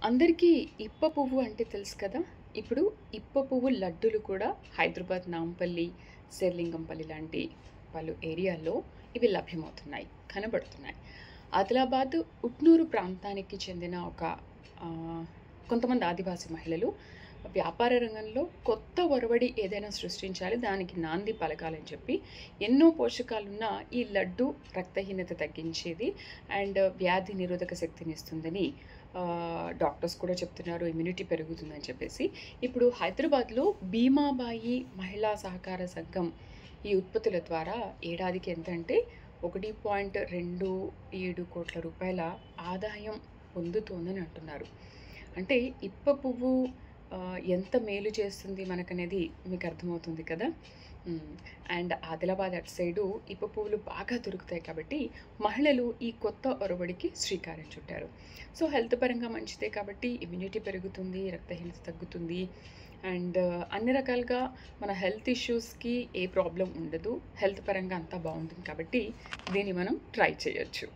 అందరికీ ఇప్ప పువ్వు అంటే తెలుసు కదా! ఇప్పుడు ఇప్ప పువ్వు లడ్డూలు కూడా హైదరాబాద్, నాంపల్లి, శేర్లింగంపల్లి లాంటి పలు ఏరియాల్లో ఇవి లభ్యమవుతున్నాయి, కనబడుతున్నాయి. ఆదిలాబాద్, ఉట్నూరు ప్రాంతానికి చెందిన ఒక కొంతమంది ఆదివాసీ మహిళలు వ్యాపార రంగంలో కొత్త ఒరవడి ఏదైనా సృష్టించాలి, దానికి నాంది పలకాలని చెప్పి ఎన్నో పోషకాలున్న ఈ లడ్డు రక్తహీనత తగ్గించేది అండ్ వ్యాధి నిరోధక శక్తిని ఇస్తుందని డాక్టర్స్ కూడా చెప్తున్నారు. ఇమ్యూనిటీ పెరుగుతుందని చెప్పేసి ఇప్పుడు హైదరాబాద్లో భీమాబాయి మహిళా సహకార సంఘం ఈ ఉత్పత్తుల ద్వారా ఏడాదికి ఎంతంటే 1.27 కోట్ల రూపాయల ఆదాయం పొందుతోందని అంటున్నారు. అంటే ఇప్ప పువ్వు ఎంత మేలు చేస్తుంది మనకనేది మీకు అర్థమవుతుంది కదా. అండ్ ఆదిలాబాద్ అటు సైడు ఇప్ప పువ్వులు బాగా దొరుకుతాయి కాబట్టి మహిళలు ఈ కొత్త ఒరవడికి శ్రీకారం చుట్టారు. సో హెల్త్ పరంగా మంచిదే కాబట్టి ఇమ్యూనిటీ పెరుగుతుంది, రక్తహీనత తగ్గుతుంది అండ్ అన్ని రకాలుగా మన హెల్త్ ఇష్యూస్కి ఏ ప్రాబ్లం ఉండదు. హెల్త్ పరంగా అంతా బాగుంటుంది కాబట్టి దీన్ని మనం ట్రై చేయొచ్చు.